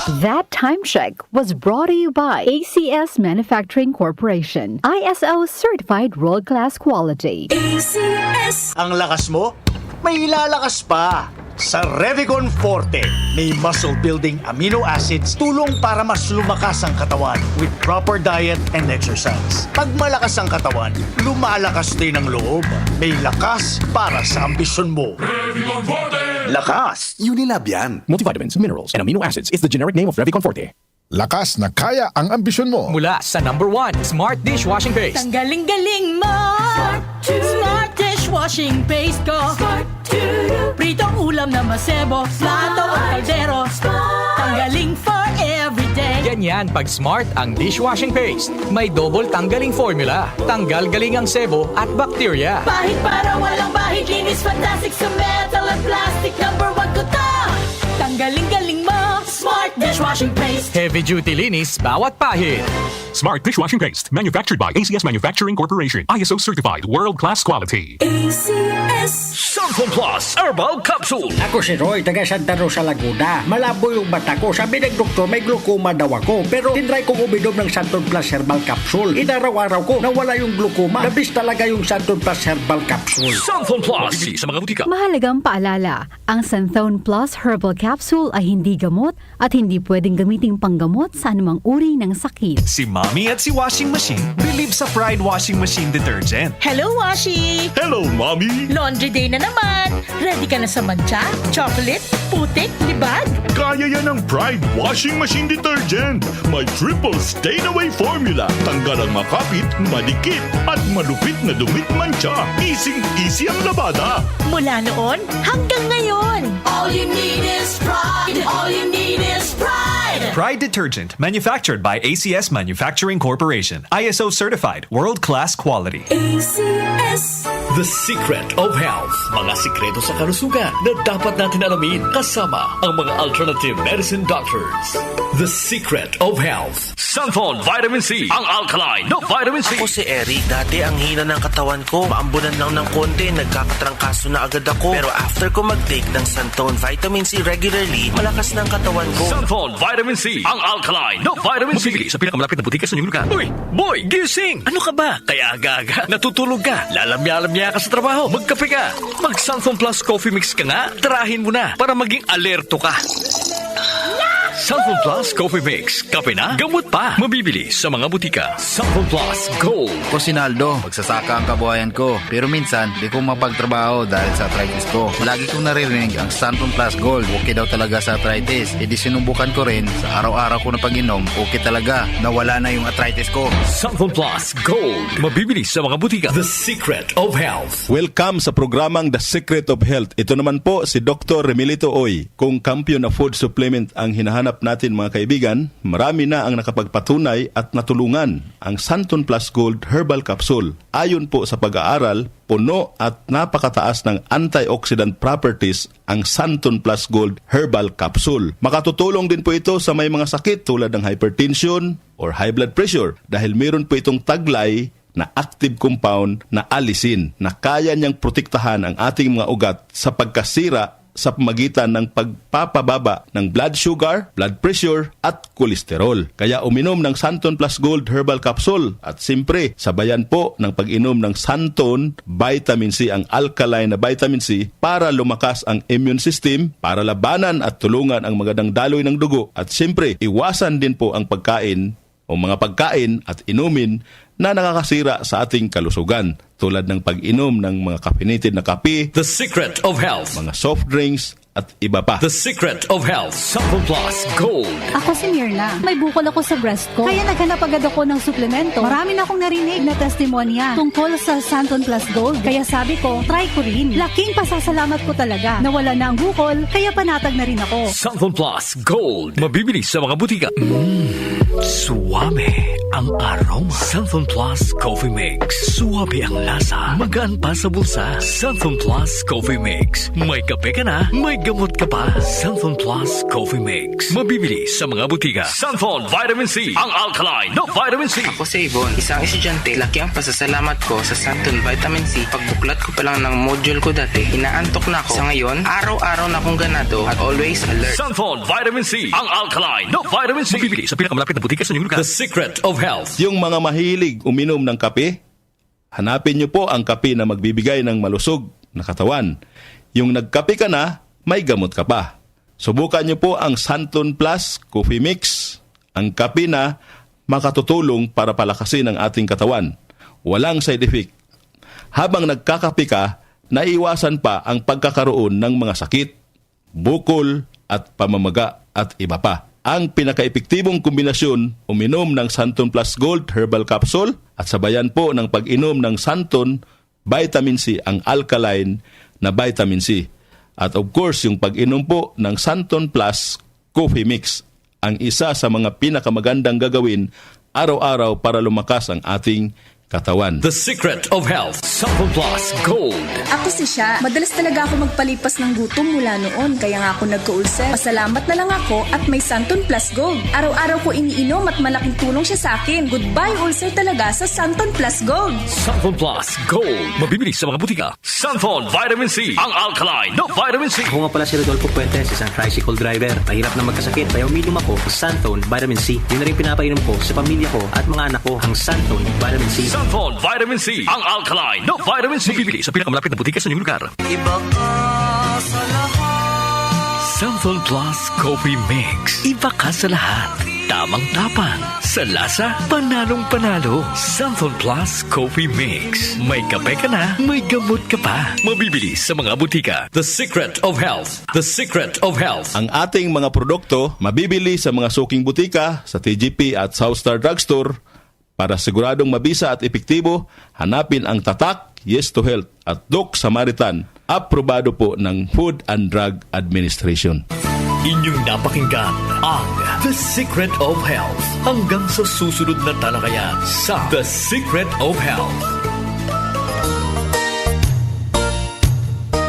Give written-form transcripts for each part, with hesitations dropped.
That time check was brought to you by ACS Manufacturing Corporation, ISO certified world-class quality. ACS. Ang lakas mo, may ilalakas pa. Sa Revicon Forte, may muscle-building amino acids tulong para mas lumakas ang katawan with proper diet and exercise. Pag malakas ang katawan, lumalakas din ang loob. May lakas para sa ambisyon mo. Revicon Forte. Lakas! Unilab yan. Multivitamins, minerals, and amino acids is the generic name of Revicon Forte. Lakas na kaya ang ambisyon mo. Mula sa number 1, Smart Dishwashing Paste. Ang galing-galing mo! Smart Dishwashing Paste ko! Pritong ulam na masebo, plato o kaldero. Tanggaling for everyday. Ganyan pag Smart ang dishwashing paste. May double tanggaling formula. Tanggal galing ang sebo at bacteria. Bahid para walang bahid, linis fantastic sa metal at plastic. Number 1 ko to! Tanggaling-galing mo! Smart Dishwashing Paste. Heavy duty linis bawat pahid. Smart Dishwashing Paste, manufactured by ACS Manufacturing Corporation. ISO certified, world-class quality. ACS. Sanfon Plus Herbal Capsule. Ako si Roy, taga Santa Rosa, Laguna. Malabo yung mata ko. Sabi ng doktor, may glaucoma daw ako. Pero tinry kong uminom ng Santon Plus Herbal Capsule. Inaraw-araw ko, nawala yung glaucoma. Nabis talaga yung Santon Plus Herbal Capsule. Sanfon Plus. Mabibili sa mga butika. Mahalagang paalala, ang Santhone Plus Herbal Capsule ay hindi gamot at hindi pwedeng gamiting panggamot sa anumang uri ng sakit. Si Mommy at si Washing Machine believe sa Pride Washing Machine Detergent. Hello, Washi! Hello, Mommy! Laundry day na naman! Ready ka na sa mancha, chocolate, putik, libag? Kaya yan ang Pride Washing Machine Detergent. May triple stain-away formula. Tanggal ang makapit, madikit, at malupit na dumit mancha. Easy ang labada. Mula noon hanggang ngayon. All you need is pride. All you need is pride. Pride Detergent, manufactured by ACS Manufacturing Corporation. ISO certified, world-class quality. ACS. The Secret of Health. Mga sikreto sa kalusugan na dapat natin alamin kasama ang mga alternative medicine doctors. The Secret of Health. Sanfon Vitamin C. Ang alkaline na vitamin C. Ako si Eric. Dati ang hina ng katawan ko. Maambunan lang ng konti. Nagkakatrangkaso na agad ako. Pero after ko mag-take ng Santon Vitamin C regularly, malakas ng katawan ko. Sanfon Vitamin C. Ang alkaline na vitamin C. Mabibili sa pinakamalapit na butika sa inyong lugar. Uy! Boy! Gising! Ano ka ba? Kaya aga-aga. Natutulog ka. Lalamya-lamya ka sa trabaho. Magkape ka. Mag-Sanfon Plus Coffee Mix ka nga. Tarahin mo na para maging alerto ka. Sanfon Plus Coffee Mix. Kape na, gamot pa. Mabibili sa mga butika. Sanfon Plus Gold. Ko si Naldo, magsasaka ang kabuhayan ko. Pero minsan, di ko mapagtrabaho dahil sa arthritis ko. Lagi kong naririnig ang Sanfon Plus Gold. Okay daw talaga sa arthritis. E di sinubukan ko rin. Sa araw-araw ko na pag-inom, okay talaga. Nawala na yung arthritis ko. Sanfon Plus Gold. Mabibili sa mga butika. The Secret of Health. Welcome sa programang The Secret of Health. Ito naman po si Dr. Remilito Oy. Kung kampiyon na food supplement ang hinahanap natin mga kaibigan, marami na ang nakapagpatunay at natulungan ang Santon Plus Gold Herbal Capsule. Ayon po sa pag-aaral, puno at napakataas ng antioxidant properties ang Santon Plus Gold Herbal Capsule. Makatutulong din po ito sa may mga sakit tulad ng hypertension or high blood pressure dahil meron po itong taglay na active compound na alisin na kaya niyang protektahan ang ating mga ugat sa pagkasira sa pamagitan ng pagpapababa ng blood sugar, blood pressure at kolesterol. Kaya uminom ng Santon Plus Gold Herbal Capsule at simpre sabayan po ng pag-inom ng Santon Vitamin C, ang alkaline na vitamin C para lumakas ang immune system, para labanan at tulungan ang magandang daloy ng dugo at simpre iwasan din po ang pagkain o mga pagkain at inumin na nakakasira sa ating kalusugan tulad ng pag-inom ng mga caffeinated na kape, The Secret of Health. mga soft drinks at iba pa. The Secret of Health. Sanfon Plus Gold. Ako si Mirna. May bukol ako sa breast ko. Kaya naghanap agad ako ng suplemento. Marami na akong narinig na testimonya tungkol sa Santon Plus Gold. Kaya sabi ko, try ko rin. Laking pasasalamat ko talaga. Nawala na ang bukol, kaya panatag na rin ako. Sanfon Plus Gold. Mabibili sa mga butika. Suwame ang aroma. Santon Plus Coffee Mix. Suwabe ang lasa. Magaan pa sa bulsa. Santon Plus Coffee Mix. May kape ka na, may gamot ka pa. Santon Plus Coffee Mix. Mabibili sa mga butika. Santon Vitamin C. Ang alkaline no vitamin C. Ako si Ibon, isang estudyante. Laki ang pasasalamat ko sa Santon Vitamin C. Pagbuklat ko pa lang ng module ko dati, inaantok na ako. Sa ngayon, araw-araw na akong ganado at always alert. Santon Vitamin C. Ang alkaline no vitamin C. Mabibili sa pinakamalapit na butika sa inyong lugar. The Secret of Health. Yung mga mahilig uminom ng kape, hanapin nyo po ang kape na magbibigay ng malusog na katawan. Yung nagkape ka na, may gamot ka pa. Subukan nyo po ang Santon Plus Coffee Mix. Ang kape na makatutulong para palakasin ang ating katawan. Walang side effect. Habang nagkakape ka, naiwasan pa ang pagkakaroon ng mga sakit, bukol at pamamaga at iba pa. Ang pinaka-epektibong kombinasyon, uminom ng Santon Plus Gold Herbal Capsule at sabayan po ng pag-inom ng Santon Vitamin C, ang alkaline na vitamin C. At of course, yung pag-inom po ng Santon Plus Coffee Mix, ang isa sa mga pinakamagandang gagawin araw-araw para lumakas ang ating katawan. The Secret of Health. Santon Plus Gold. Ako si Sha. Madalas talaga ako magpalipas ng gutom mula noon. Kaya nga ako nagka-ulcer. Pasalamat na lang ako at may Santon Plus Gold. Araw-araw ko iniinom at malaking tulong siya sa akin. Goodbye ulcer talaga sa Santon Plus Gold. Santon Plus Gold. Mabibili sa mga butika. Santon Vitamin C. Ang alkaline no vitamin C. Ako nga pala si Rodolfo Puentes, isang tricycle driver. Mahirap na magkasakit kaya uminom ako ng Santon Vitamin C. Yun na rin pinapainom ko sa pamilya ko at mga anak ko ang Santon Vitamin C. Santon Vitamin C. Ang alkaline no vitamin C. Mabibili sa pinakamalapit na butika sa inyong lugar. Iba ka sa lahat. Santon Plus Coffee Mix. Iba ka sa lahat. Tamang-tapang. Sa lasa, panalong-panalo. Santon Plus Coffee Mix. May kape ka na, may gamot ka pa. Mabibili sa mga butika. The Secret of Health. The Secret of Health. Ang ating mga produkto mabibili sa mga suking butika, sa TGP at Southstar Drugstore. Para siguradong mabisa at epektibo, hanapin ang tatak Yes to Health at Doc Samaritan. Aprobado po ng Food and Drug Administration. Inyong napakinggan ang The Secret of Health. Hanggang sa susunod na talakayan sa The Secret of Health.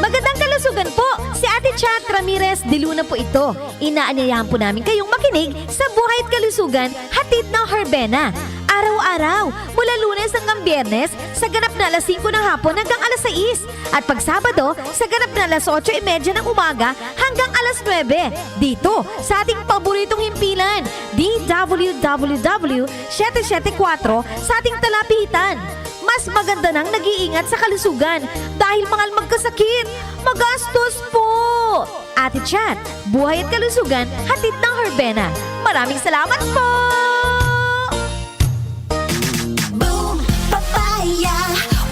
Magandang kalusugan po! Si Ate Chat Ramirez de Luna po ito. Inaanyayahan po namin kayong makinig sa Buhay at Kalusugan, hatid ng Herbena. Araw-araw, mula Lunes hanggang Biyernes, sa ganap na alas 5 ng hapon hanggang alas 6. At pag Sabado, sa ganap na alas 8:30 ng umaga hanggang alas 9. Dito, sa ating paboritong himpilan, DWWW 774 sa ating talapitan. Mas maganda nang nag-iingat sa kalusugan dahil mahal magkasakit. Magastos po! Ate Chat, Buhay at Kalusugan, hatid ng Herbena. Maraming salamat po!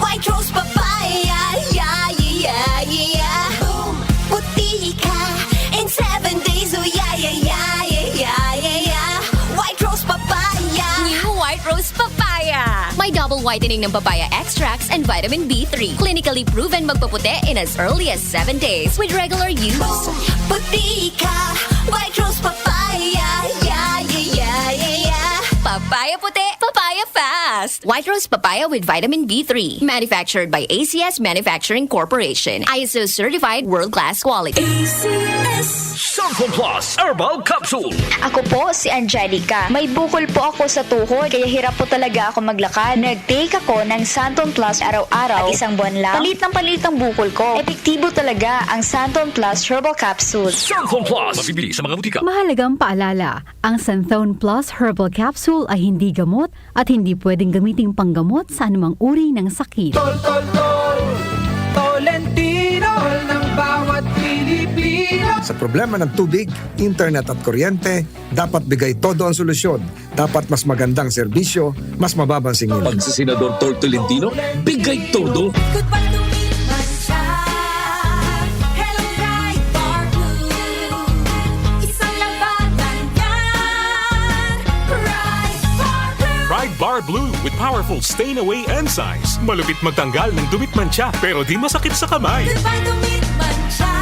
White Rose Papaya, yeah, yeah, yeah. Boom, puti ka in 7 days, oh yeah, yeah, yeah, yeah, yeah, yeah. White Rose Papaya. New White Rose Papaya. May double whitening ng papaya extracts and vitamin B3. Clinically proven magpaputi in as early as 7 days with regular use. Boom, puti ka, White Rose Papaya, yeah, yeah, yeah, yeah, yeah. Papaya puti, papaya fast. White Rose Papaya with vitamin B3. Manufactured by ACS Manufacturing Corporation. ISO certified world-class quality. ACS. Santon Plus Herbal Capsule. Ako po si Angelica. May bukol po ako sa tuhod kaya hirap po talaga ako maglakad. Nag-take ako ng Santon Plus araw-araw at isang buwan lang. Palit ang bukol ko. Epektibo talaga ang Santon Plus Herbal Capsule. Santon Plus. Mabibili sa mga butika. Mahalagang paalala, ang Santon Plus Herbal Capsule ay hindi gamot at hindi pwedeng gamiting panggamot sa anumang uri ng sakit. Tolentino ng bawat Pilipino. Sa problema ng tubig, internet at kuryente, dapat bigay todo ang solusyon. Dapat mas magandang serbisyo, mas mababang singil. Pag si Senador Tolentino, bigay todo. Bar Blue with powerful stain-away enzymes. Malupit magtanggal ng dumit mancha pero di masakit sa kamay. Dumit mancha.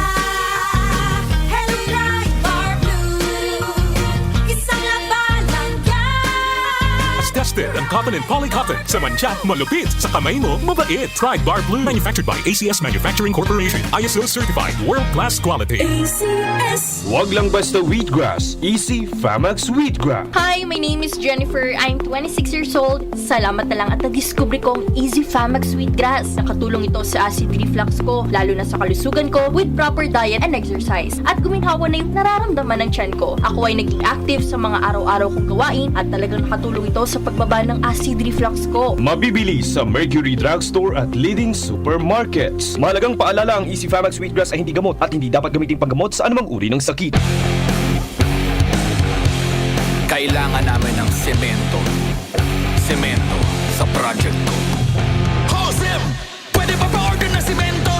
Hello Bright Bar Blue. Isang labanan yan. ang cotton and polycotton. Sa mancha, malupit. Sa kamay mo, mabait. Try Bar Blue. Manufactured by ACS Manufacturing Corporation. ISO certified. World-class quality. ACS. Wag lang basta wheatgrass. Easy Famax Wheatgrass. Hi, my name is Jennifer. I'm 26 years old. Salamat na lang at na-discover ko ang Easy Famax Wheatgrass. Nakatulong ito sa acid reflux ko, lalo na sa kalusugan ko, with proper diet and exercise. At guminhawa na yung nararamdaman ng tiyan ko. Ako ay naging active sa mga araw-araw kong gawain at talagang nakatulong ito sa pagbaba ng acid reflux ko. Mabibili sa Mercury Drugstore at leading supermarkets. Mahalagang paalala, ang Easy Famax Wheatgrass ay hindi gamot at hindi dapat gamitin panggamot sa anumang uri ng sakit. Kailangan namin ng semento. Semento sa project ko. Josem! Pwede ba pa-order na semento?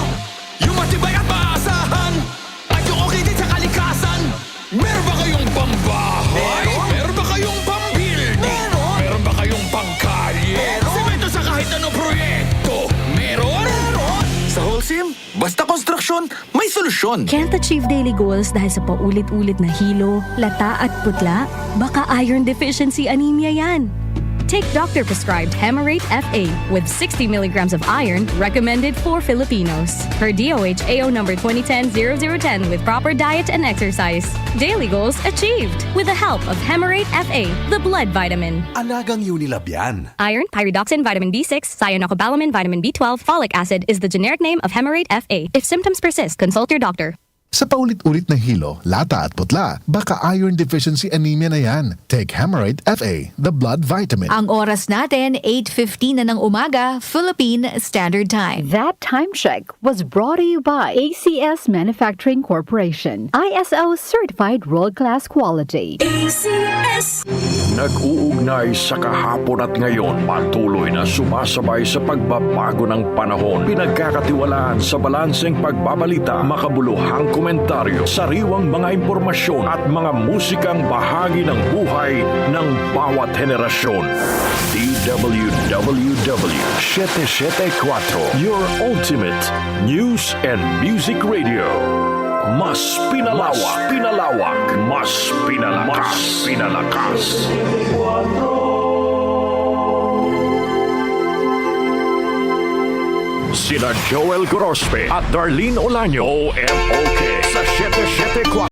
Yung matibay at maasahan? At yung okay din sa kalikasan? Meron ba kayong pambahay? Meron ba kayong pambuilding? Meron ba kayong pangkalye? Semento sa kahit anong proyekto? Meron? Sa Holcim, basta konstruksyon, may solusyon. Can't achieve daily goals dahil sa paulit-ulit na hilo, lata at putla? Baka iron deficiency anemia yan. Take doctor-prescribed Hemarate FA with 60 milligrams of iron recommended for Filipinos. Per DOH AO number 2010-0010 with proper diet and exercise. Daily goals achieved with the help of Hemarate FA, the blood vitamin. Alagang Unilab yan. Iron, pyridoxine, vitamin B6, cyanocobalamin, vitamin B12, folic acid is the generic name of Hemarate FA. If symptoms persist, consult your doctor. Sa paulit-ulit na hilo, lata at putla, baka iron deficiency anemia na yan. Take Hemarate FA, the blood vitamin. Ang oras natin, 8:15 na ng umaga, Philippine Standard Time. That time check was brought to you by ACS Manufacturing Corporation. ISO certified world-class quality. ACS. Nag-uugnay sa kahapon at ngayon, patuloy na sumasabay sa pagbabago ng panahon. Pinagkakatiwalaan sa balanseng pagbabalita, makabuluhang komentaryo, sariwang mga impormasyon at mga musikang bahagi ng buhay ng bawat henerasyon. DWWW 774, your ultimate news and music radio. Mas pinalawak, mas pinalakas. Sina Joel Gorospe at Darlene Olaño, OMOK sa 774